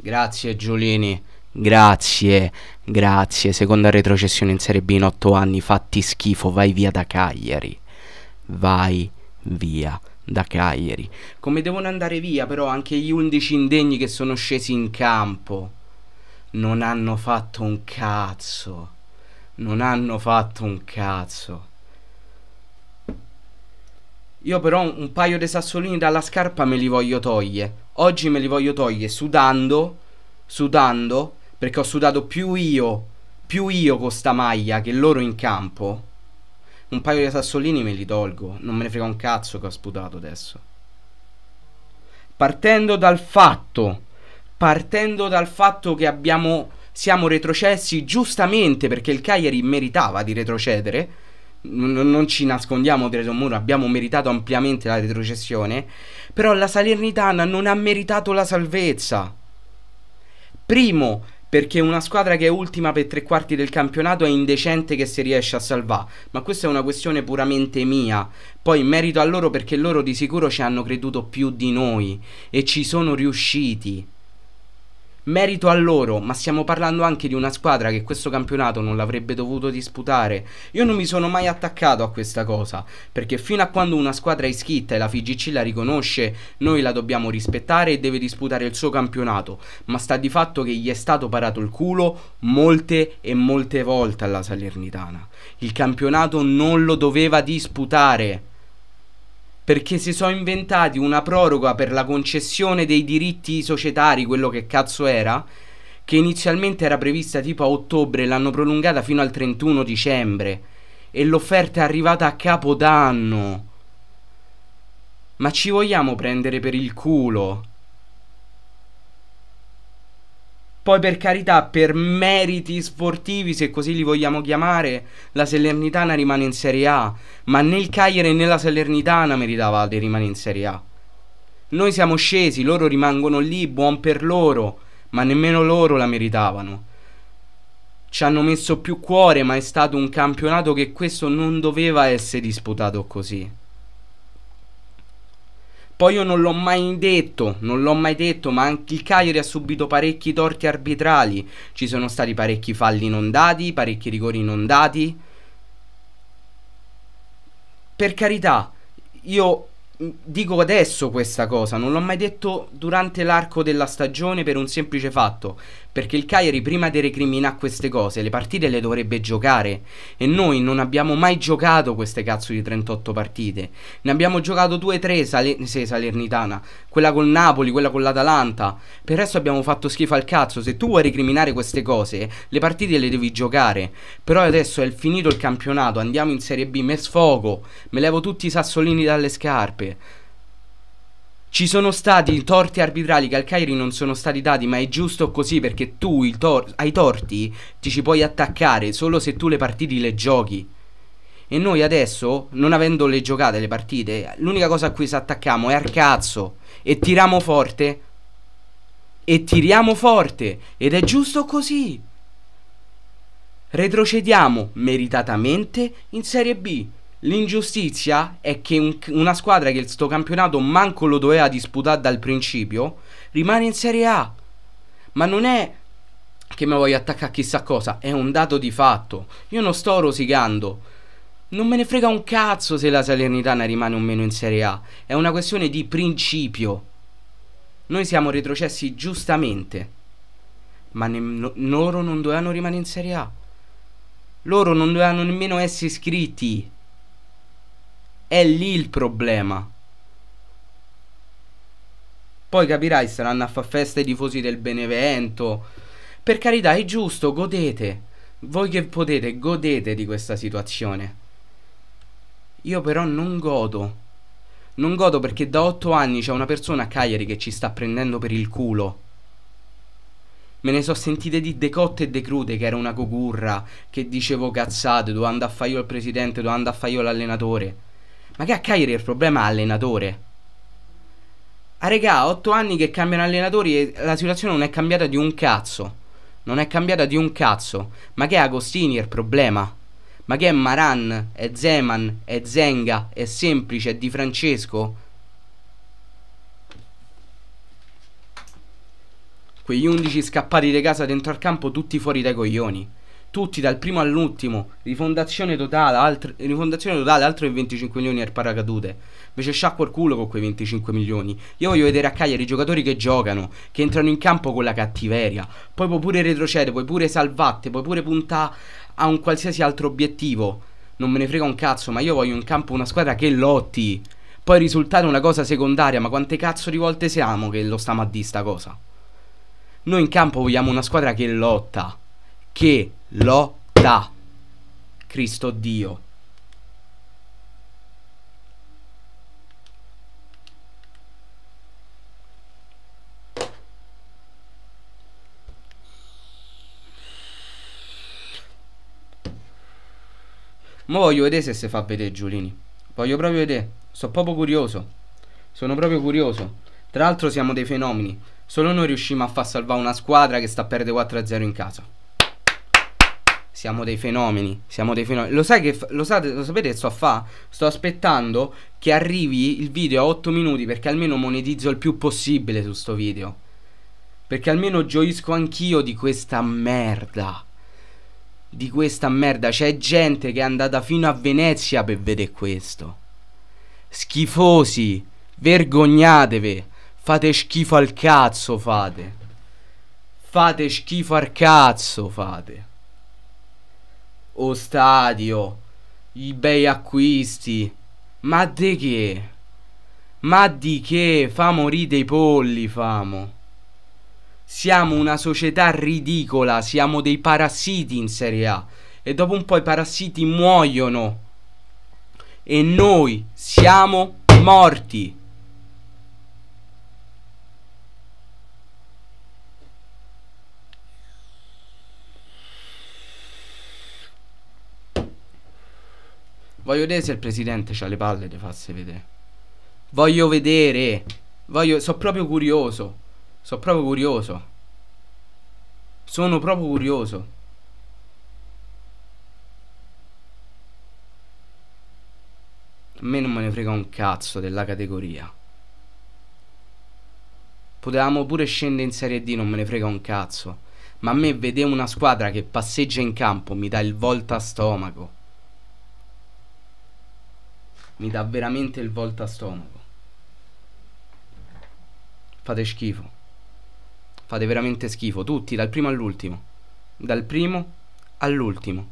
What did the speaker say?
Grazie Giulini, grazie, grazie. Seconda retrocessione in Serie B in 8 anni, fatti schifo, vai via da Cagliari. Vai via da Cagliari. Come devono andare via però anche gli 11 indegni che sono scesi in campo. Non hanno fatto un cazzo. Non hanno fatto un cazzo. Io però un paio di sassolini dalla scarpa me li voglio togliere. Oggi me li voglio togliere sudando, perché ho sudato più io con sta maglia che loro in campo. Un paio di sassolini me li tolgo, non me ne frega un cazzo che ho sputato adesso. Partendo dal fatto che siamo retrocessi giustamente perché il Cagliari meritava di retrocedere. Non ci nascondiamo dietro un muro, abbiamo meritato ampiamente la retrocessione. Però la Salernitana non ha meritato la salvezza. Primo, perché una squadra che è ultima per 3/4 del campionato è indecente che si riesce a salvare. Ma questa è una questione puramente mia. Poi merito a loro perché loro di sicuro ci hanno creduto più di noi e ci sono riusciti. Merito a loro, ma stiamo parlando anche di una squadra che questo campionato non l'avrebbe dovuto disputare. Io non mi sono mai attaccato a questa cosa, perché fino a quando una squadra è iscritta e la FIGC la riconosce, noi la dobbiamo rispettare e deve disputare il suo campionato. Ma sta di fatto che gli è stato parato il culo molte e molte volte alla Salernitana. Il campionato non lo doveva disputare, perché si sono inventati una proroga per la concessione dei diritti societari, quello che cazzo era, che inizialmente era prevista tipo a ottobre, l'hanno prolungata fino al 31 dicembre e l'offerta è arrivata a Capodanno. Ma ci vogliamo prendere per il culo? Poi per carità, per meriti sportivi, se così li vogliamo chiamare, la Salernitana rimane in Serie A. Ma né il Cagliari né la Salernitana meritava di rimanere in Serie A. Noi siamo scesi, loro rimangono lì, buon per loro, ma nemmeno loro la meritavano. Ci hanno messo più cuore, ma è stato un campionato che questo non doveva essere disputato così. Poi io non l'ho mai detto, ma anche il Cagliari ha subito parecchi torti arbitrali. Ci sono stati parecchi falli non dati, parecchi rigori non dati. Per carità, io dico adesso questa cosa, non l'ho mai detto durante l'arco della stagione per un semplice fatto, perché il Cagliari prima di recriminare queste cose le partite le dovrebbe giocare e noi non abbiamo mai giocato queste cazzo di 38 partite. Ne abbiamo giocato 2-3 Salernitana, quella col Napoli, quella con l'Atalanta. Per il resto abbiamo fatto schifo al cazzo. Se tu vuoi recriminare queste cose le partite le devi giocare. Però adesso è finito il campionato, andiamo in Serie B, me sfogo, me levo tutti i sassolini dalle scarpe. Ci sono stati torti arbitrali che al Cagliari non sono stati dati, ma è giusto così perché tu ai torti ti ci puoi attaccare solo se tu le partite le giochi. E noi adesso, non avendole giocate le partite, l'unica cosa a cui ci attacchiamo è al cazzo e tiriamo forte. E tiriamo forte ed è giusto così. Retrocediamo meritatamente in Serie B. L'ingiustizia è che una squadra che sto campionato manco lo doveva disputare dal principio rimane in Serie A. Ma non è che mi voglio attaccare a chissà cosa, è un dato di fatto. Io non sto rosicando. Non me ne frega un cazzo se la Salernitana rimane o meno in Serie A. È una questione di principio. Noi siamo retrocessi giustamente, ma loro non dovevano rimanere in Serie A. Loro non dovevano nemmeno essere iscritti. È lì il problema. Poi capirai, saranno a far festa i tifosi del Benevento. Per carità, è giusto, godete. Voi che potete, godete di questa situazione. Io però non godo. Non godo perché da 8 anni c'è una persona a Cagliari che ci sta prendendo per il culo. Me ne so sentite di decotte e decrude che era una cocurra, che dicevo cazzate, dovevo andare a fare io il presidente, dovevo andare a fare io l'allenatore. Ma che a Cagliari il problema è allenatore. Ah regà, 8 anni che cambiano allenatori e la situazione non è cambiata di un cazzo. Non è cambiata di un cazzo. Ma che è Agostini il problema? Ma che è Maran, è Zeman, è Zenga, è Semplice, è Di Francesco? Quegli 11 scappati di casa dentro al campo, tutti fuori dai coglioni. Tutti dal primo all'ultimo. Rifondazione totale, altro che 25 milioni al paracadute. Invece sciacquo il culo con quei 25 milioni. Io voglio vedere a Cagliari i giocatori che giocano, che entrano in campo con la cattiveria. Poi puoi pure retrocedere, puoi pure salvate, puoi pure puntare a un qualsiasi altro obiettivo. Non me ne frega un cazzo, ma io voglio in campo una squadra che lotti. Poi il risultato è una cosa secondaria, ma quante cazzo di volte siamo che lo stiamo a dire sta cosa? Noi in campo vogliamo una squadra che lotta. Che lotta. Cristo Dio. Ma voglio vedere se si fa vedere Giulini. Voglio proprio vedere. Sono proprio curioso. Sono proprio curioso. Tra l'altro siamo dei fenomeni. Solo noi riusciamo a far salvare una squadra che sta a perdere 4-0 in casa. Siamo dei fenomeni. Siamo dei fenomeni. Lo sai che lo sapete che sto a fa? Sto aspettando che arrivi il video a 8 minuti, perché almeno monetizzo il più possibile su sto video. Perché almeno gioisco anch'io di questa merda. Di questa merda. C'è gente che è andata fino a Venezia per vedere questo. Schifosi. Vergognatevi. Fate schifo al cazzo, fate. Fate schifo al cazzo, fate. O stadio. I bei acquisti. Ma di che? Ma di che? Famo ride i polli, famo. Siamo una società ridicola. Siamo dei parassiti in Serie A. E dopo un po' i parassiti muoiono. E noi siamo morti. Voglio vedere se il presidente c'ha le palle di farsi vedere. Voglio vedere. Sono proprio curioso. Sono proprio curioso. Sono proprio curioso. A me non me ne frega un cazzo della categoria. Potevamo pure scendere in Serie D, non me ne frega un cazzo. Ma a me vedere una squadra che passeggia in campo mi dà il volta a stomaco. Mi dà veramente il volta a stomaco. Fate schifo. Fate veramente schifo. Tutti, dal primo all'ultimo. Dal primo all'ultimo.